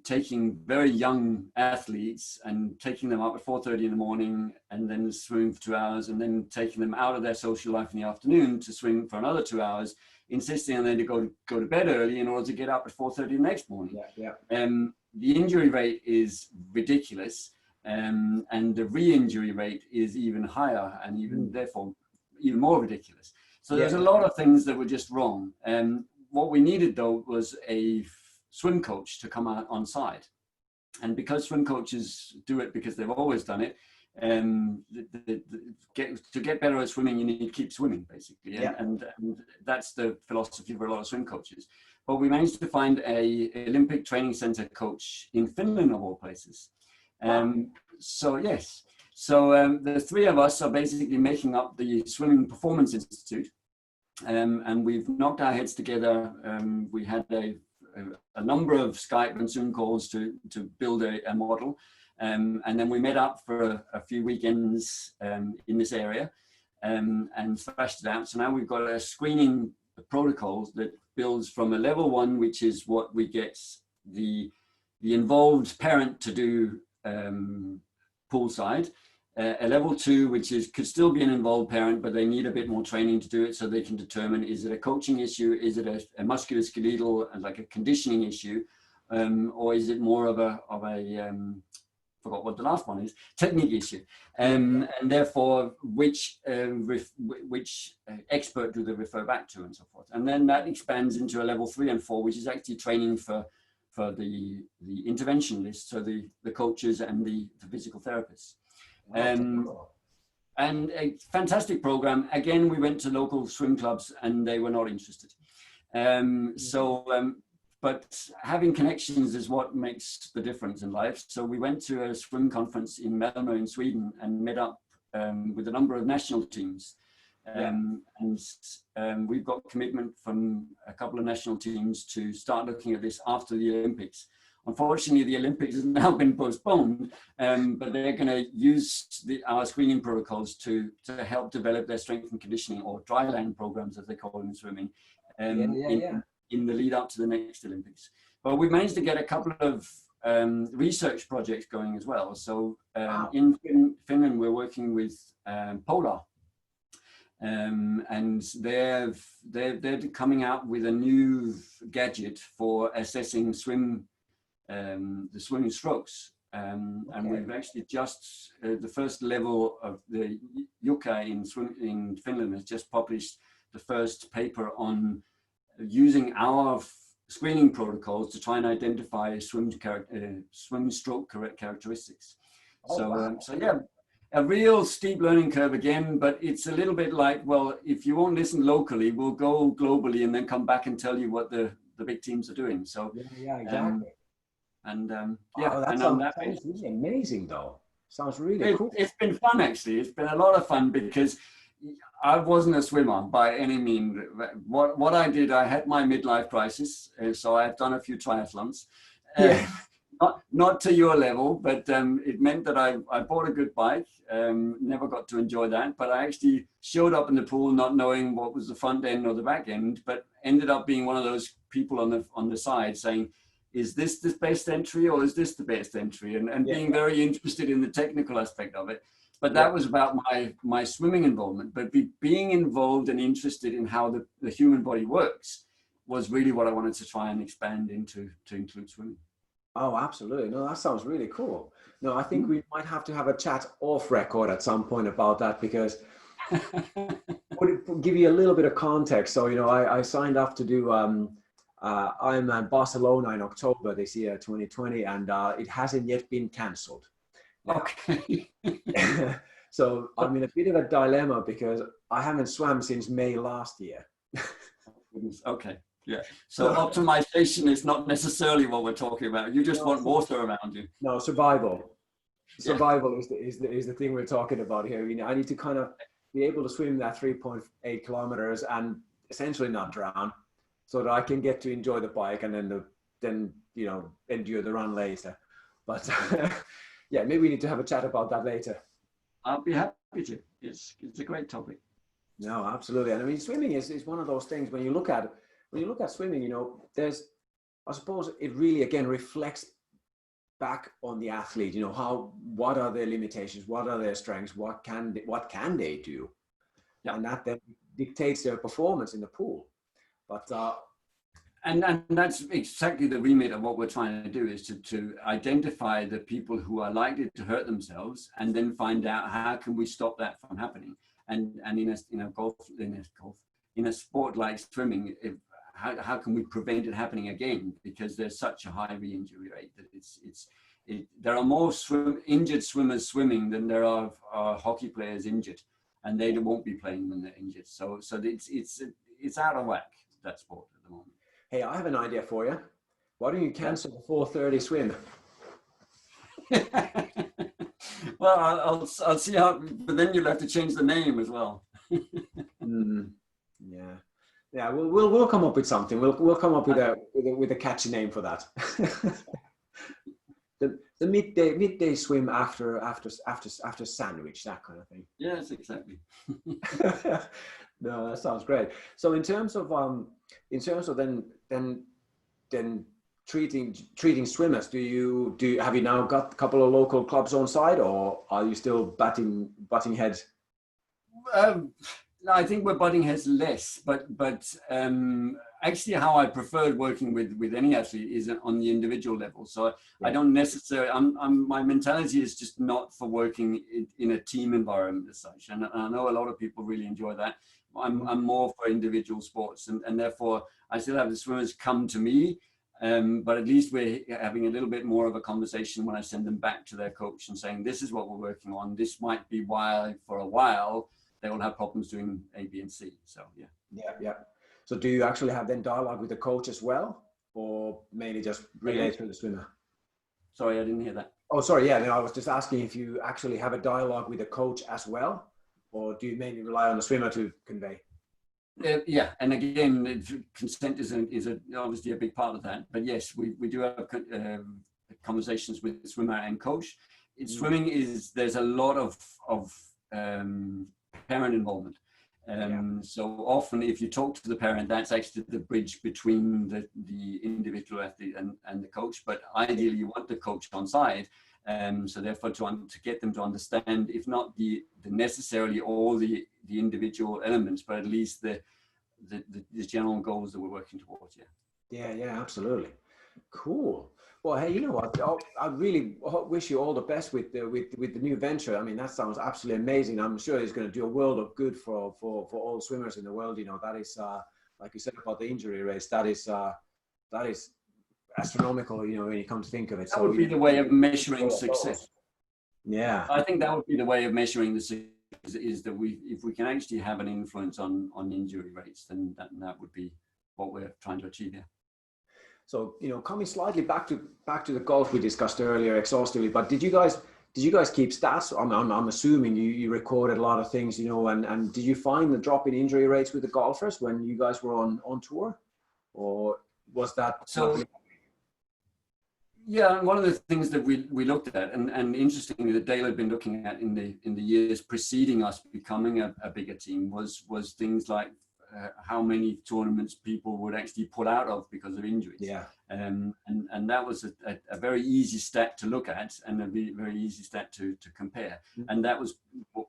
taking very young athletes and taking them up at 4:30 in the morning and then swimming for 2 hours, and then taking them out of their social life in the afternoon to swim for another 2 hours, insisting on them to go to bed early in order to get up at 4:30 the next morning. The injury rate is ridiculous, and the re-injury rate is even higher, and therefore even more ridiculous. So there's a lot of things that were just wrong. What we needed though was a swim coach to come out on side, and because swim coaches do it because they've always done it, to get better at swimming, you need to keep swimming, basically. Yeah. And that's the philosophy for a lot of swim coaches. But we managed to find a Olympic training center coach in Finland, of all places. So yes, so the three of us are basically making up the Swimming Performance Institute, and we've knocked our heads together. We had a number of Skype and Zoom calls to build a model, and then we met up for a few weekends in this area, and thrashed it out. So now we've got a screening protocol that builds from a level 1, which is what we get the involved parent to do poolside, a level 2, which could still be an involved parent, but they need a bit more training to do it, so they can determine, is it a coaching issue, is it a musculoskeletal and like a conditioning issue, or is it more of a forgot what the last one is, technique issue, and therefore which expert do they refer back to, and so forth. And then that expands into a level 3 and 4, which is actually training for the interventionalists, so the coaches and the physical therapists. And a fantastic program. Again, we went to local swim clubs and they were not interested. But having connections is what makes the difference in life. So we went to a swim conference in Malmö in Sweden and met up with a number of national teams. And we've got commitment from a couple of national teams to start looking at this after the Olympics. Unfortunately, the Olympics has now been postponed, but they're going to use our screening protocols to help develop their strength and conditioning, or dry land programs, as they call them in swimming, in the lead up to the next Olympics. But we've managed to get a couple of research projects going as well. So in Finland, we're working with Polar. And they're coming out with a new gadget for assessing the swimming strokes, and we've actually just the first level of the Jukka in Finland has just published the first paper on using our screening protocols to try and identify swim stroke characteristics. So yeah, a real steep learning curve again, but it's a little bit like, well, if you won't listen locally, we'll go globally and then come back and tell you what the big teams are doing. So yeah, exactly. That sounds really amazing, though. Sounds really cool. It's been fun, actually. It's been a lot of fun because I wasn't a swimmer by any means. What I did, I had my midlife crisis, so I've done a few triathlons. Not to your level, but it meant that I bought a good bike. Never got to enjoy that, but I actually showed up in the pool not knowing what was the front end or the back end, but ended up being one of those people on the side saying, is this the best entry or is this the best entry? And being very interested in the technical aspect of it. But that was about my swimming involvement. But being involved and interested in how the human body works was really what I wanted to try and expand into to include swimming. Oh, absolutely. No, that sounds really cool. No, I think we might have to have a chat off record at some point about that, because give you a little bit of context. So, I signed up to do I'm in Barcelona in October this year, 2020, and it hasn't yet been cancelled. Okay. So I'm in a bit of a dilemma because I haven't swam since May last year. Okay. Yeah. So optimization is not necessarily what we're talking about. You just want water around you. No, survival. Survival is the thing we're talking about here. I need to kind of be able to swim that 3.8 kilometers and essentially not drown, so that I can get to enjoy the bike and then endure the run later. But yeah, maybe we need to have a chat about that later. I'll be happy to. It's a great topic. No, absolutely. And I mean, swimming is one of those things when you look at swimming, I suppose it really again reflects back on the athlete. What are their limitations? What are their strengths? What can they do? Yeah. And that then dictates their performance in the pool. But and that's exactly the remit of what we're trying to do, is to identify the people who are likely to hurt themselves, and then find out how can we stop that from happening. And in a sport like swimming, how can we prevent it happening again? Because there's such a high re-injury rate that there are more injured swimmers swimming than there are hockey players injured, and they won't be playing when they're injured. So it's out of whack, that sport at the moment. Hey, I have an idea for you. Why don't you cancel the 4:30 swim? Well, I'll see how, but then you'll have to change the name as well. Yeah. We'll come up with something. We'll come up with a catchy name for that. the midday swim after sandwich, that kind of thing. Yes, exactly. No, that sounds great. So in terms of then treating swimmers, have you now got a couple of local clubs on side, or are you still butting heads? I think we're butting heads less, but actually how I preferred working with any athlete is on the individual level. So I don't necessarily, my mentality is just not for working in a team environment as such. And I know a lot of people really enjoy that. I'm more for individual sports, and therefore I still have the swimmers come to me, but at least we're having a little bit more of a conversation when I send them back to their coach and saying, this is what we're working on. This might be why for a while they will have problems doing A, B, and C. So yeah. So do you actually have then dialogue with the coach as well, or mainly just relay through the swimmer? Sorry, I didn't hear that. Oh, sorry. Yeah, no, I was just asking if you actually have a dialogue with the coach as well, or do you mainly rely on the swimmer to convey? Yeah, and again, consent is obviously a big part of that. But yes, we do have conversations with the swimmer and coach. Swimming there's a lot of parent involvement. So often if you talk to the parent, that's actually the bridge between the individual athlete and the coach. But ideally you want the coach on side. So therefore to get them to understand, if not the necessarily all the individual elements, but at least the general goals that we're working towards. Yeah, absolutely. Cool. Well, hey, you know what? I really wish you all the best with the new venture. I mean, that sounds absolutely amazing. I'm sure it's going to do a world of good for all swimmers in the world. You know, that is like you said about the injury rates. That is astronomical. You know, when you come to think of it. That would be the way of measuring success. Yeah, I think that would be the way of measuring the success. Is that if we can actually have an influence on injury rates, then that would be what we're trying to achieve here. So, you know, coming slightly back to the golf we discussed earlier exhaustively, but did you guys keep stats? I'm assuming you recorded a lot of things, you know, and did you find the drop in injury rates with the golfers when you guys were on tour, or was that so? Yeah, one of the things that we looked at, and interestingly, that Dale had been looking at in the years preceding us becoming a bigger team was things like how many tournaments people would actually pull out of because of injuries. Yeah. And that was a very easy stat to look at and a very easy stat to compare. Mm-hmm. And that was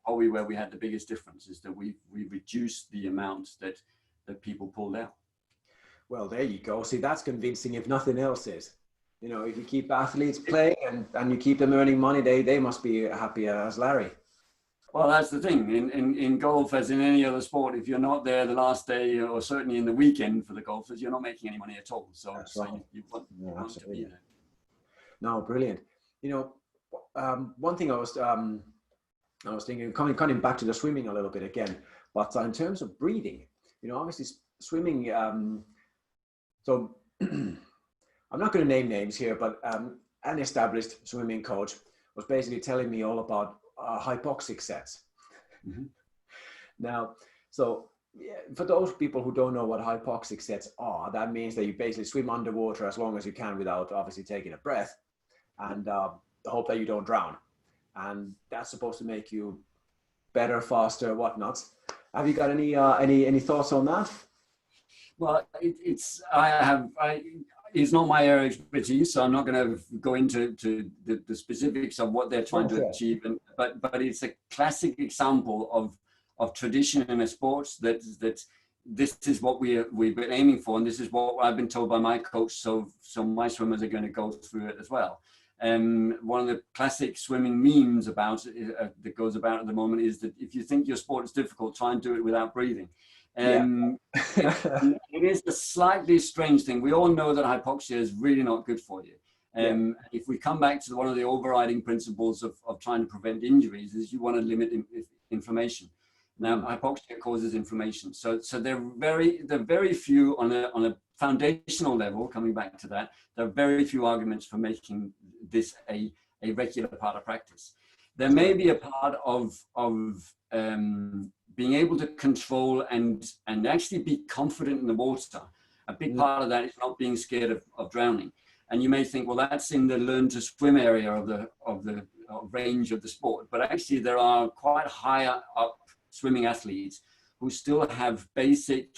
probably where we had the biggest difference, is that we reduced the amount that people pulled out. Well, there you go. See, that's convincing if nothing else is. You know, if you keep athletes playing and you keep them earning money, they must be happy as Larry. Well, that's the thing. In golf, as in any other sport, if you're not there the last day, or certainly in the weekend for the golfers, you're not making any money at all. So, right. you want to be there. No, brilliant. You know, one thing I was thinking, coming back to the swimming a little bit again, but in terms of breathing, you know, obviously swimming. So I'm not going to name names here, but an established swimming coach was basically telling me all about hypoxic sets. Mm-hmm. Now, so for those people who don't know what hypoxic sets are, that means that you basically swim underwater as long as you can without obviously taking a breath, and hope that you don't drown. And that's supposed to make you better, faster, whatnot. Have you got any thoughts on that? Well, it's not my area of expertise, so I'm not going to go into the specifics of what they're trying to achieve. But it's a classic example of tradition in a sport that this is what we've been aiming for, and this is what I've been told by my coach. So my swimmers are going to go through it as well. One of the classic swimming memes about that goes about at the moment is that if you think your sport is difficult, try and do it without breathing. It is a slightly strange thing. We all know that hypoxia is really not good for you. If we come back to one of the overriding principles of trying to prevent injuries, is you want to limit inflammation. Now, hypoxia causes inflammation. So there are very few on a foundational level, coming back to that, there are very few arguments for making this a regular part of practice. There may be a part of being able to control and actually be confident in the water. A big part of that is not being scared of drowning. And you may think, well, that's in the learn to swim area of the range of the sport. But actually, there are quite high up swimming athletes who still have basic,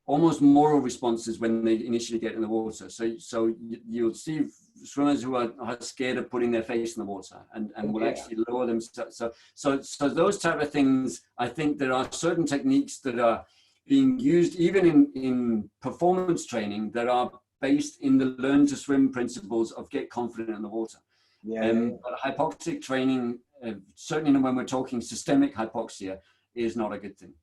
almost moral responses when they initially get in the water. So you'll see swimmers who are scared of putting their face in the water and will actually lower themselves. So those type of things, I think there are certain techniques that are being used even in performance training that are based in the learn to swim principles of get confident in the water. But hypoxic training, certainly when we're talking systemic hypoxia, is not a good thing.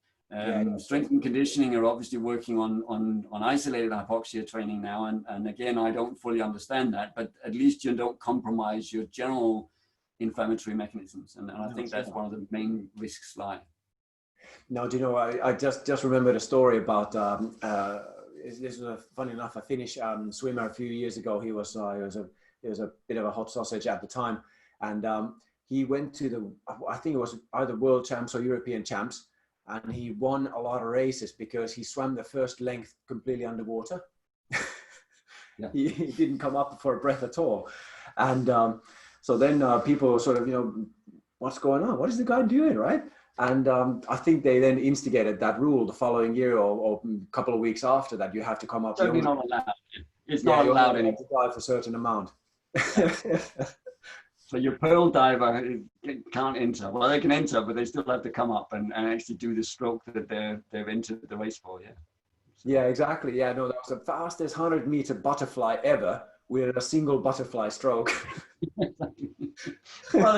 Strength and conditioning are obviously working on isolated hypoxia training now. And again, I don't fully understand that, but at least you don't compromise your general inflammatory mechanisms. And I think that's one of the main risks lie. Now, do you know, I just remembered a story about, this was funny enough, a Finnish swimmer a few years ago. He was a bit of a hot sausage at the time. And he went to I think it was either world champs or European champs. And he won a lot of races because he swam the first length completely underwater. He didn't come up for a breath at all. And so then people sort of, what's going on? What is the guy doing, right? And I think they then instigated that rule the following year or a couple of weeks after that. You have to come up. Certainly not allowed. It's not allowed anymore. To dive a certain amount. So your pearl diver can't enter. Well, they can enter, but they still have to come up and actually do the stroke that they've entered the race for. Yeah, exactly. Yeah, no, that was the fastest 100-meter butterfly ever with a single butterfly stroke. Well,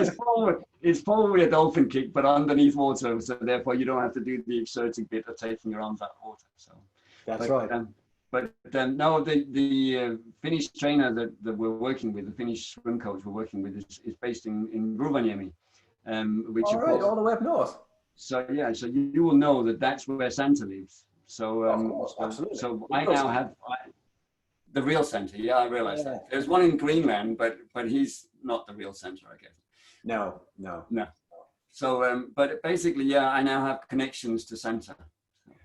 it's probably a dolphin kick, but underneath water, so therefore you don't have to do the exerting bit of taking your arms out of water. So that's right. But no, the Finnish trainer that we're working with, the Finnish swim coach we're working with, is based in Rovaniemi, which all right, all the way up north. So yeah, so you will know that's where Santa lives. So of course, absolutely. So I now have the real Santa. Yeah, I realized that. There's one in Greenland, but he's not the real Santa, I guess. No. So, but basically, I now have connections to Santa.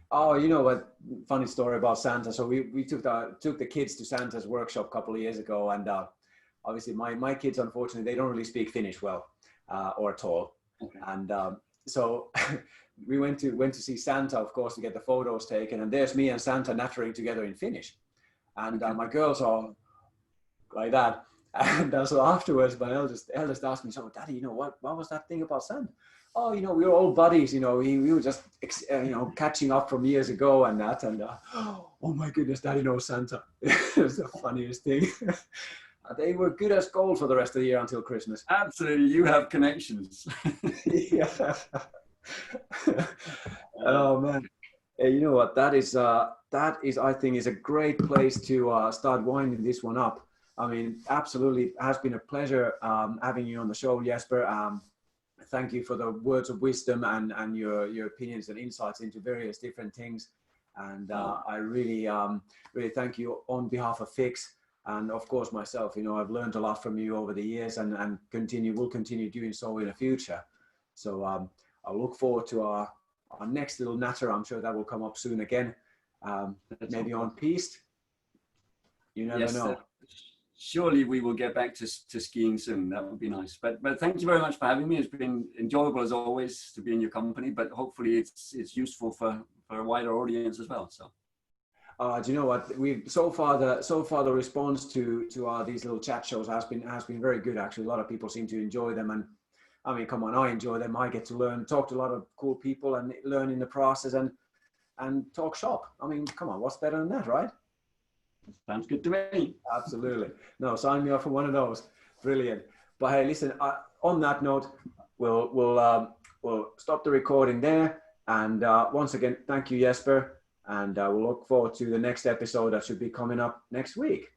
Oh, you know what? Funny story about Santa. So we took the kids to Santa's workshop a couple of years ago, and obviously my kids, unfortunately, they don't really speak Finnish well or at all. Okay. And so we went to see Santa, of course, to get the photos taken, and there's me and Santa nattering together in Finnish, and my girls are like that. And so afterwards, my eldest asked me, "So, Daddy, what was that thing about Santa?" "Oh, we were all buddies, we were just, catching up from years ago and that." And, oh my goodness, Daddy knows Santa. It was the funniest thing. They were good as gold for the rest of the year until Christmas. Absolutely. You have connections. Yeah. Oh man. Hey, you know what? That is, I think, is a great place to start winding this one up. I mean, absolutely, it has been a pleasure having you on the show, Jesper. Thank you for the words of wisdom and your opinions and insights into various different things. And I really thank you on behalf of FICS and of course myself. I've learned a lot from you over the years and will continue doing so in the future. So I look forward to our next little natter. I'm sure that will come up soon again. Maybe on piste. You never know. Surely we will get back to skiing soon. That would be nice. But thank you very much for having me. It's been enjoyable as always to be in your company. But hopefully it's useful for a wider audience as well. So, do you know what? So far the response to these little chat shows has been very good. Actually, a lot of people seem to enjoy them, and I mean, come on, I enjoy them. I get to talk to a lot of cool people, and learn in the process, and talk shop. I mean, come on, what's better than that, right? Sounds good to me. Absolutely. No, sign me up for one of those. Brilliant. But hey, listen, on that note, we'll stop the recording there. And once again, thank you, Jesper. And we'll look forward to the next episode that should be coming up next week.